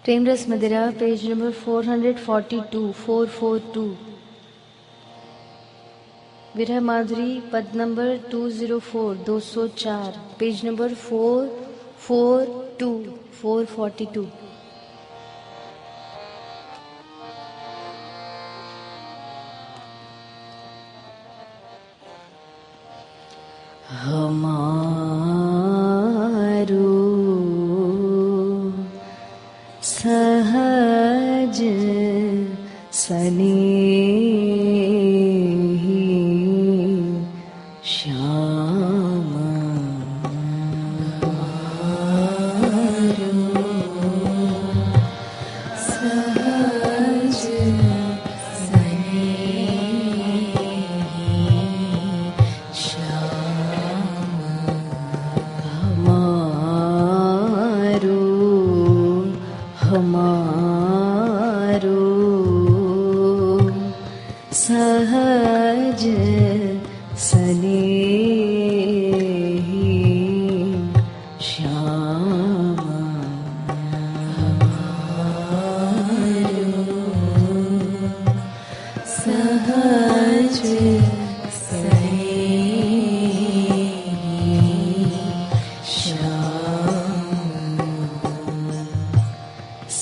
प्रेमरस मदिरा page number 442 442। विरह माधुरी पद नंबर 204 204 पेज नंबर 442 442। हमारो सहज स्नेही श्याम हमारो सहज हमारो सहज स्नेही श्याम हमारो सहज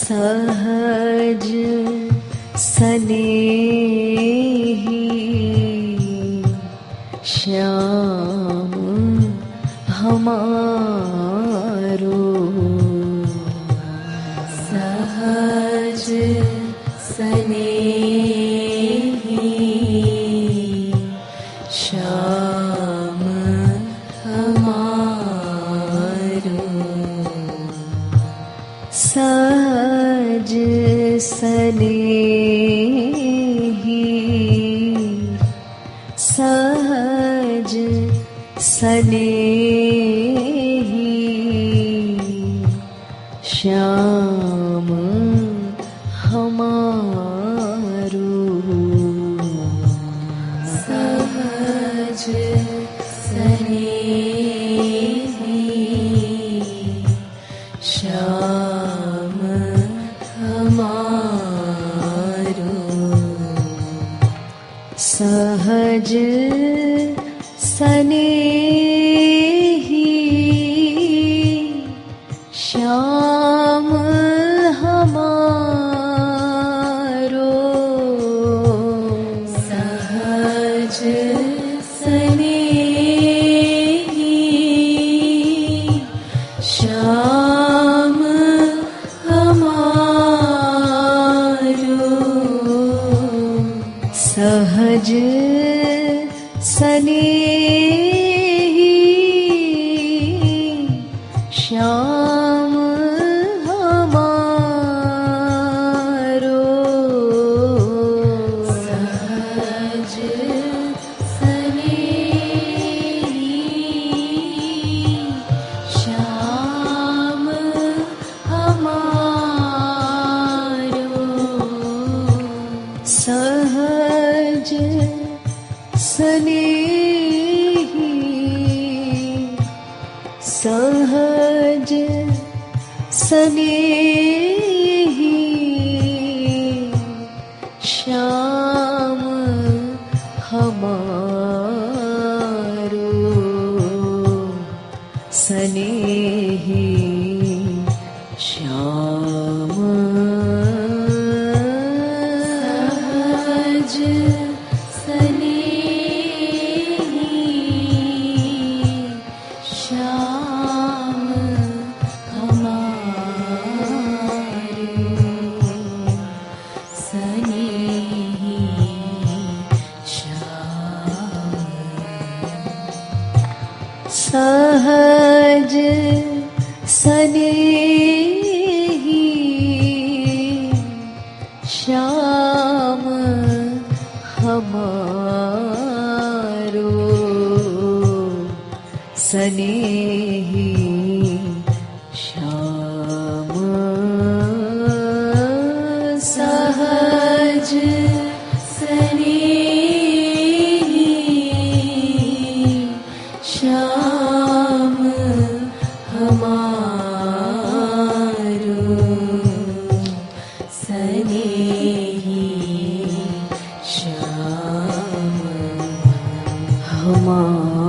सहज स्नेही श्याम हमारो सहज स्नेही श्याम हमारो सहज स्नेही सहज स्नेही श्याम हमारो सहज स्नेही श्याम हमारो सहज स्नेही श्याम हमारो सहज स्नेही श्याम हमारो सहज स्नेही श्याम हमारो सहज स्नेही श्याम हमारो सहज स्नेही सहज स्नेही श्याम हमारो स्नेही श्याम सहज श्याम सहज स्नेही श्याम हमारो स्नेही श्याम सहज स्नेही श्याम हमारो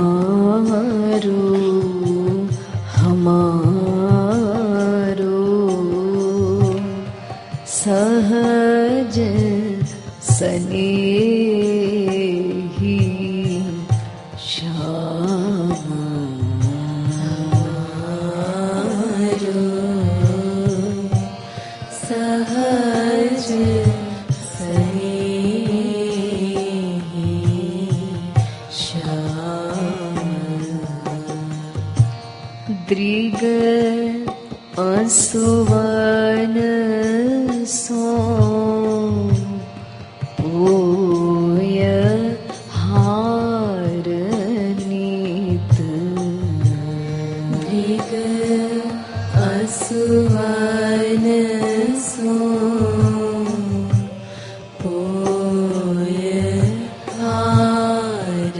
हमारो हमारो सहज स्नेही श्याम हमारो सहज दृग असुवन सो पोय हार नीत दृग असुवन सो पोय हार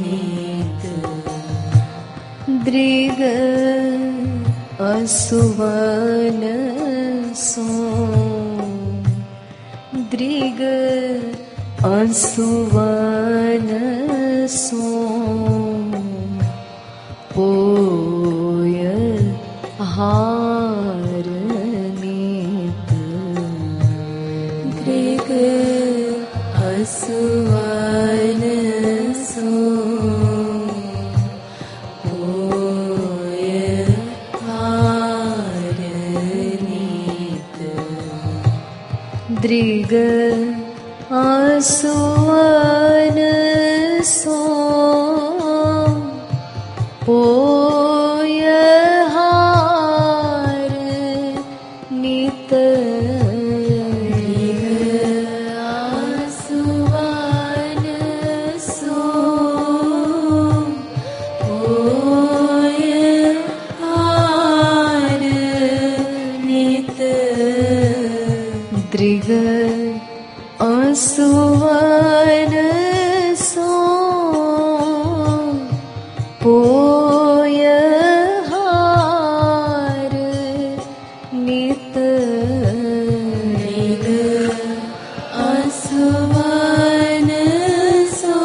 नीत दृग असुवन सो दृग असुवन सो पोय हार नीत दृग असुवन सो दृग असुवन सो पोय हार नीत दृग असुवन सो पोय हार नीत दृग असुवन सो पोय हार नीत दृग असुवन सो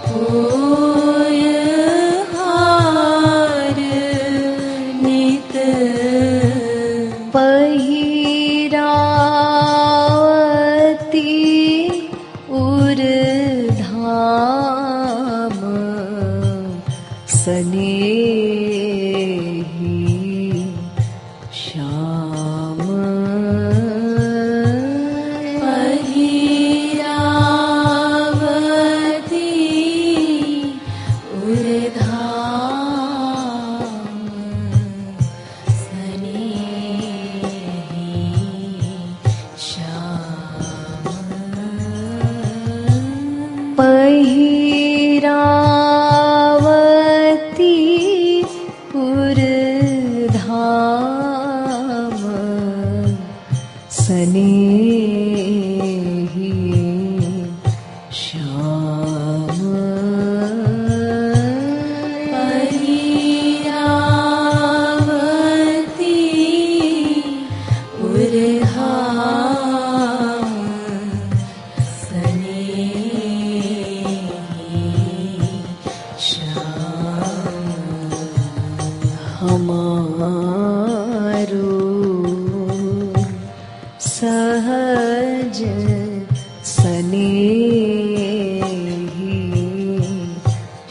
पोय हार नीत पहिरावती उर्धाम स्नेही श्याम पहिरावती उर्धाम पहिरावती उर्धाम स्नेही श्याम पहिरावती उर्धाम हमारो सहज स्नेही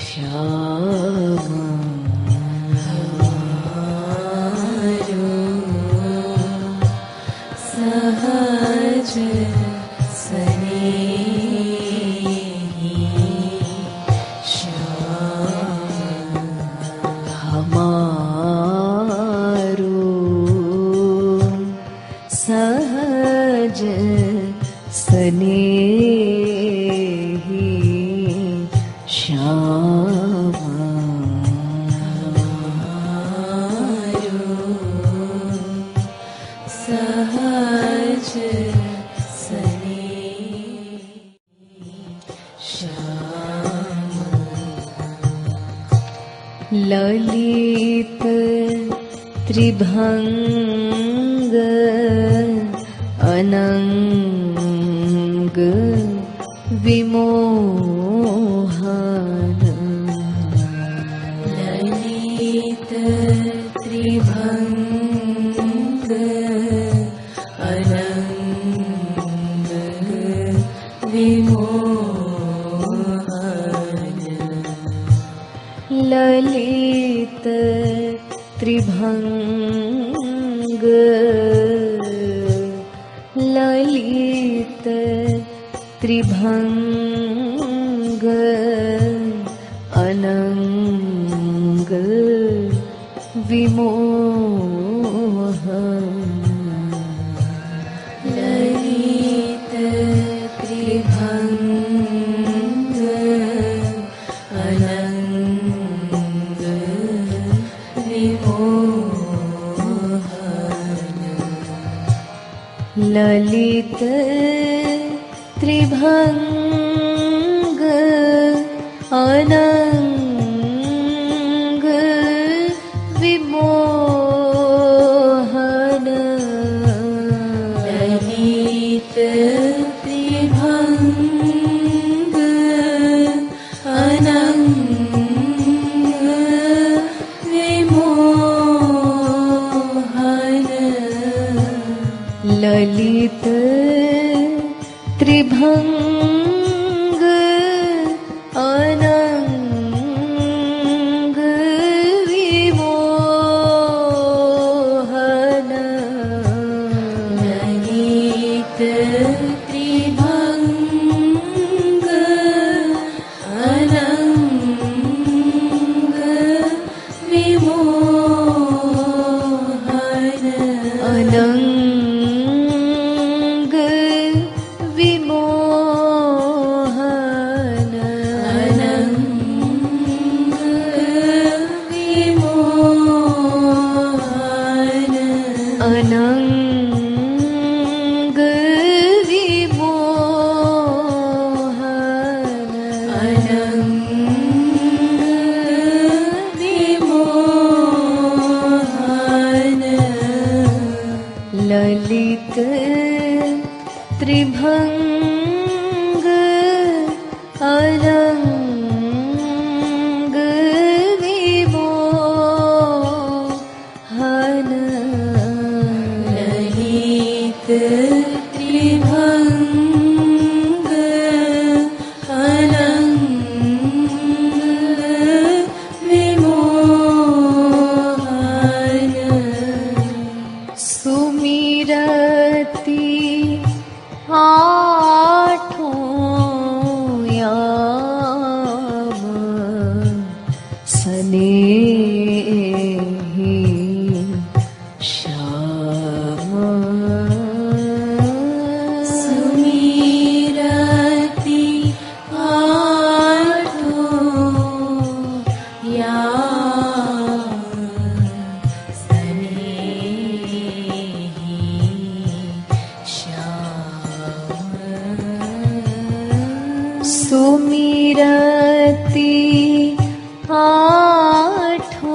श्याम हमारो सहज स्नेही श्याम हमारो सहज स्नेही श्याम हमारो सहज ललित त्रिभंग अनंग विमोह विमोहन ललित त्रिभंग ललित त्रिभंग अनंग विमोहन ललित त्रिभंग अनंग विमोहन ललित त्रिभंग अनंग विमोहन ललित त्रिभंग अनंग विमोहन ललित त्रिभंग अनंग विमोहन ललित त्रिभंग अनंग विमोहन अनंग विमोहन अनंग विमोहन अनंग विमोहन अनंग विमोहन ललित त्रिभंग अनंग विमोहन ललित त्रिभंग अनंग विमोहन सुमिरति आठों याम स्नेही श्याम सुमिरति आठों याम स्नेही श्याम सुमिरति आठों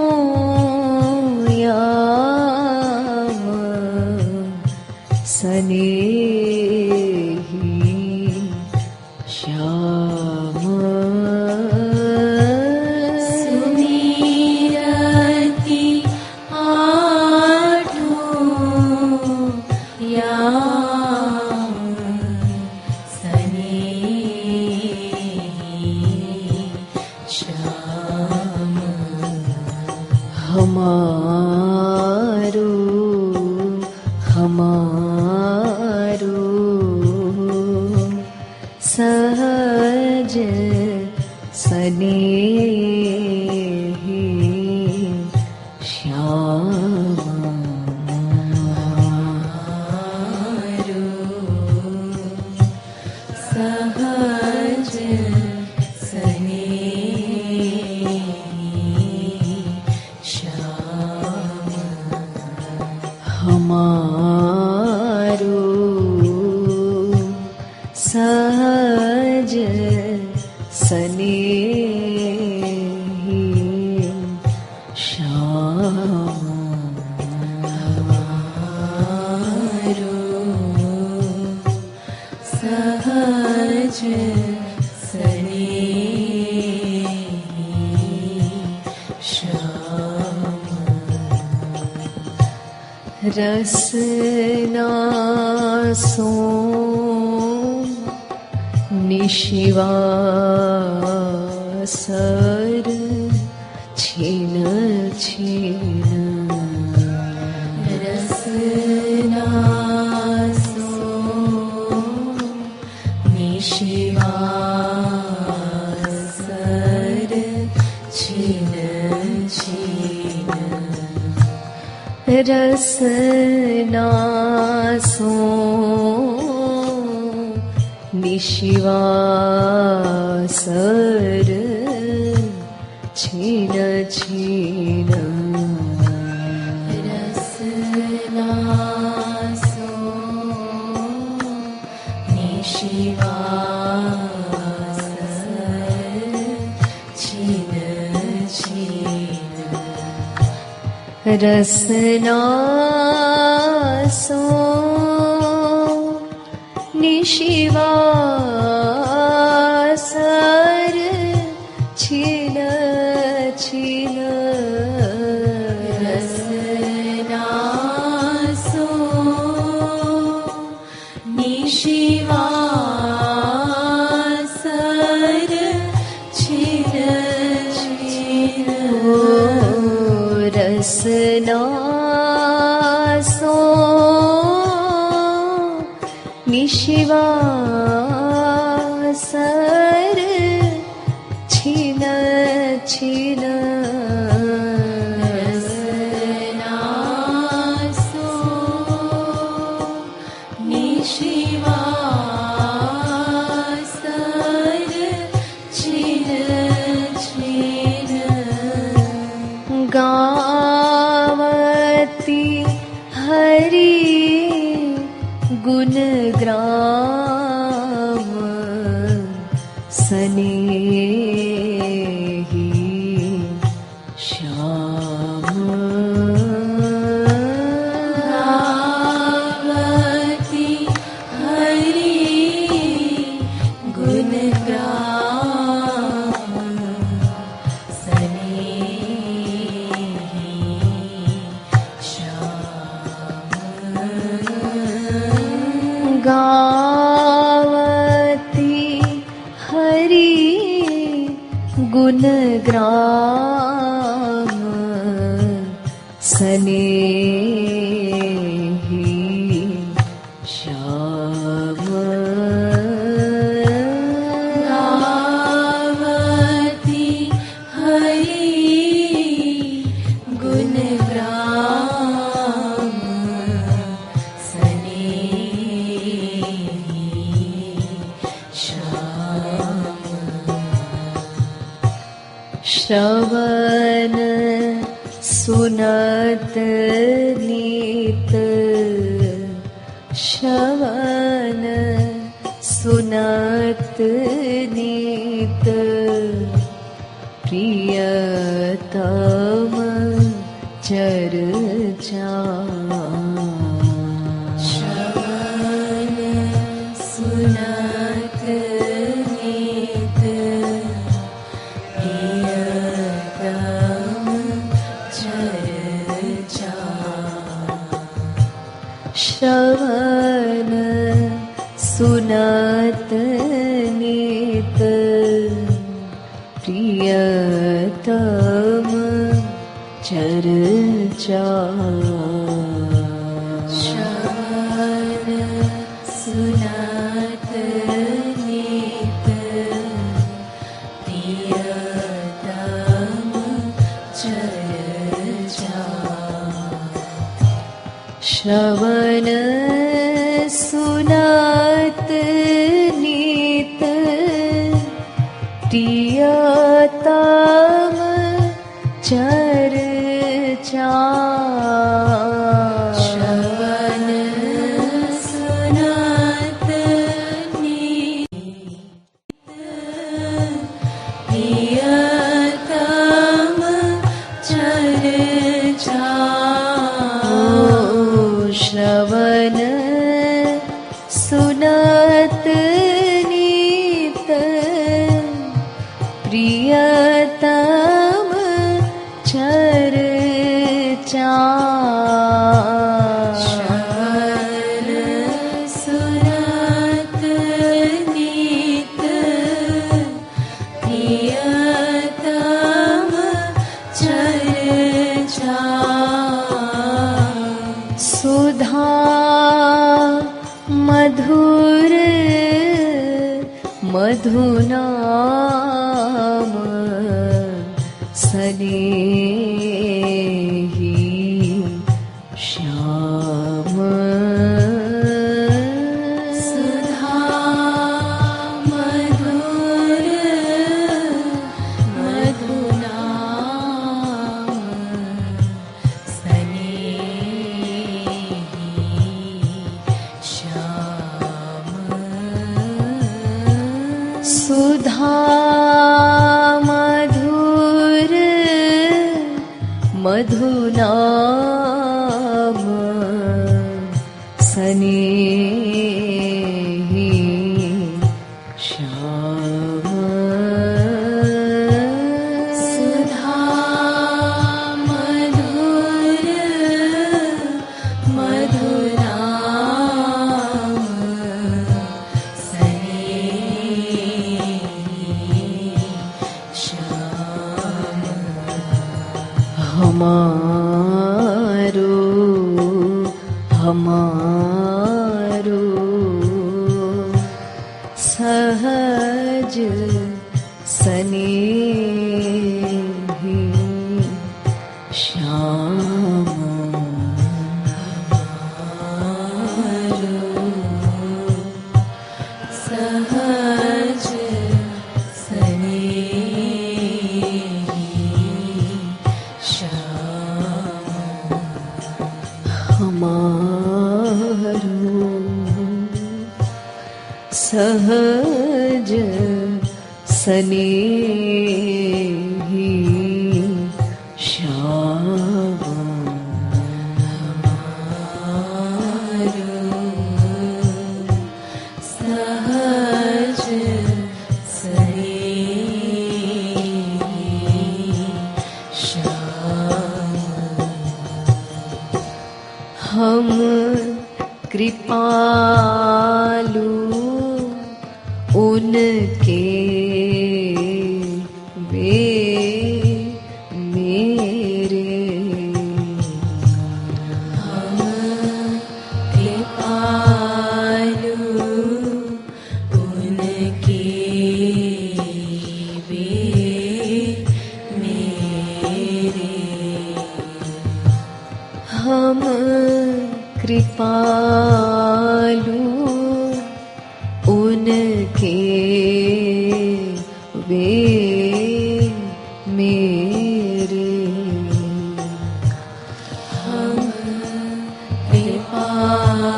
याम स्नेही श्याम सुमिरति आठों याम स्नेही श्याम हमारो हमारो सहज स्नेही श्याम सहज स्नेही श्याम हमारो सहज स्नेही श्याम सहज स्नेही श्याम रसना सो નિશિવાસર છીન છીન રસનાસો નિશિવાસર છીન છીન રસનાસો નિશિવાસર છીન છીન રસનાસો નિશિવાસર છીન છીન રસનાસો નિશિવાસર છીન છીન રસનાસો નિશિવાસર છીન છીન રસનાસો નિશિવાસર છીન છીન રસનાસો નિશિવાસર છીન છીન ગાવતી હરી ગુણગ્રામ સ્નેહી શ્યામ ગાવતી હરી ગુણગ્રામ સ્નેહી શ્યામ ગાવતી હરી ગુણગ્રામ સ્નેહી શ્યામ ગાવતી હરી ગુણગ્રામ સ્નેહી શ્યામ શ્રવણ સુનત નીત શ્રવણ સુનત નીત પ્રિયતમ ચર્ચા શ્રવણ સુનત નીત પ્રિયતમ ચર્ચા શ્રવણ સુનત નીત પ્રિયતમ ચર્ચા શ્રવણ સુનત નીત પ્રિયતમ ચર્ચા શ્રવણ સુનત નીત પ્રિયતમ ચર્ચા શ્રવણ સુનત નીત પ્રિયતમ ચર્ચા શ્રવણ સુનત નીત પ્રિયતમ ચર્ચા मधुनाम स्नेही श्याम सुधा मधुर मधुनाम स्नेही श्याम सुधा मधुर मधुनाम स्नेही श्याम सुधा मधुर मधुनाम स्नेही श्याम हमारो हमारो सहज स्नेही श्याम सहज स्नेही श्याम हमारो सहज स्नेही श्याम सहज स्नेही श्याम हम कृपालु उनके वे मेरे हम कृपालु उनके वे मेरे हम कृपालु उनके वे मेरे हम कृपालु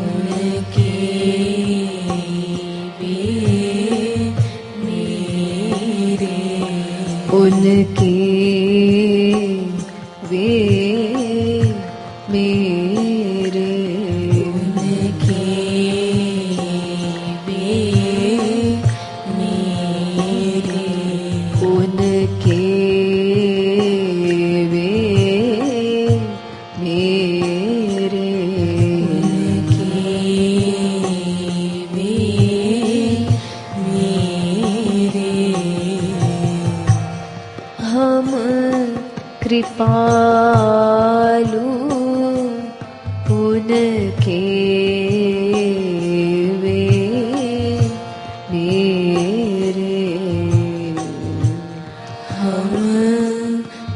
उनके वे मेरे उनके वे मेरे उनके वे मेरे उनके वे मेरे उनके वे मेरे हम कृपालु उनके वे मेरे हम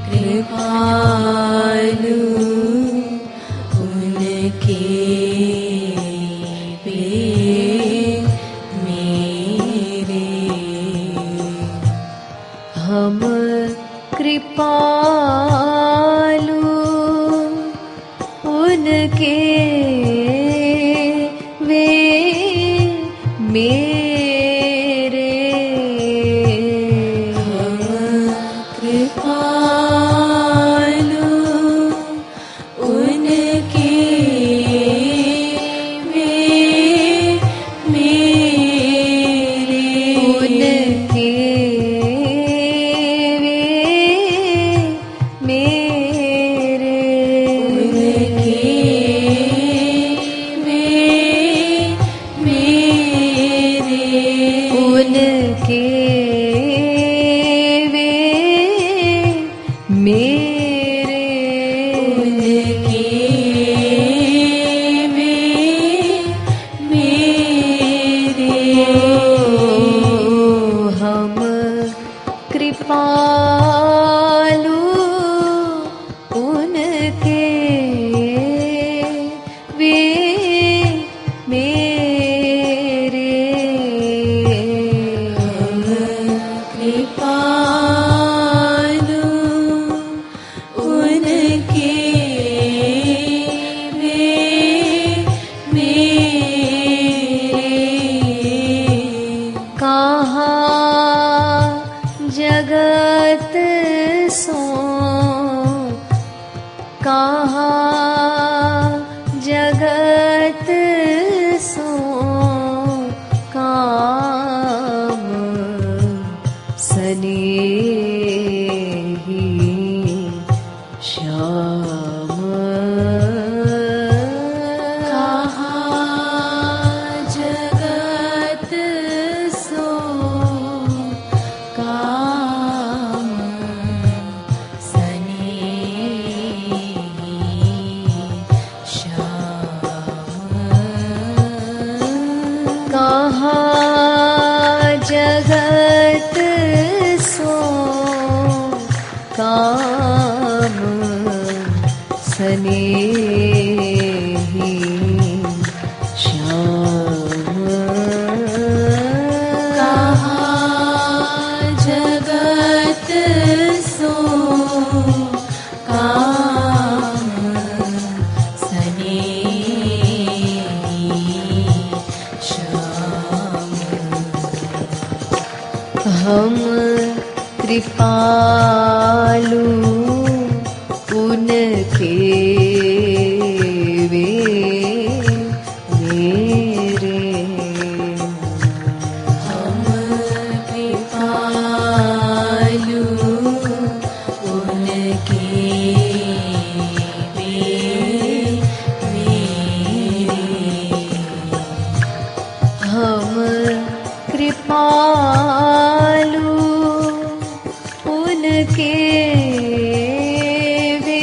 कृपालु उनके वे मेरे हम कृपालु उनके वे मेरे हम कृपालु उनके वे मेरे उनके वे मेरे उनके वे मेरे कृपालु उनके वे मेरे कृपालु उनके वे मेरे कहाँ जगत सो कहाँ जगत सो काम स्नेही श्याम कहाँ जगत सो काम स्नेही श्याम कहाँ जगत सो काम स्नेही श्याम कहाँ जगत सो काम स्नेही श्याम हम कृपालु उनके वे मेरे हम कृपालु उनके वे मेरे हम कृपालु उनके वे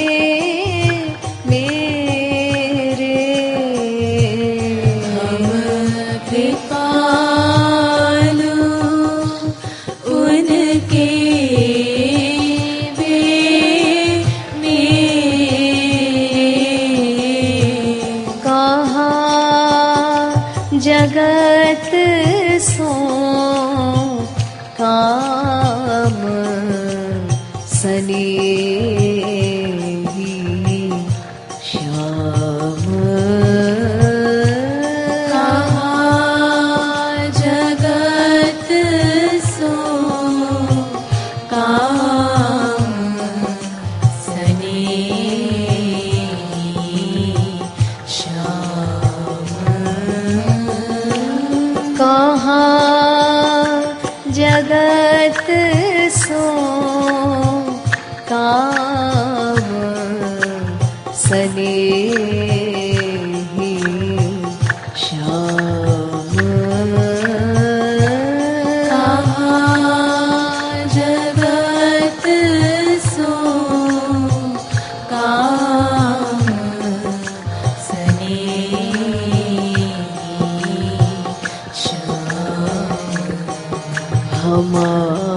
मेरे हम कृपालु उनके वे मेरे कहाँ जगत सो काम स्नेही श्याम कहाँ जगत सो काम स्नेही श्याम कहाँ जगत सो काम स्नेही श्याम कहाँ जगत सो काम स्नेही श्याम हमारा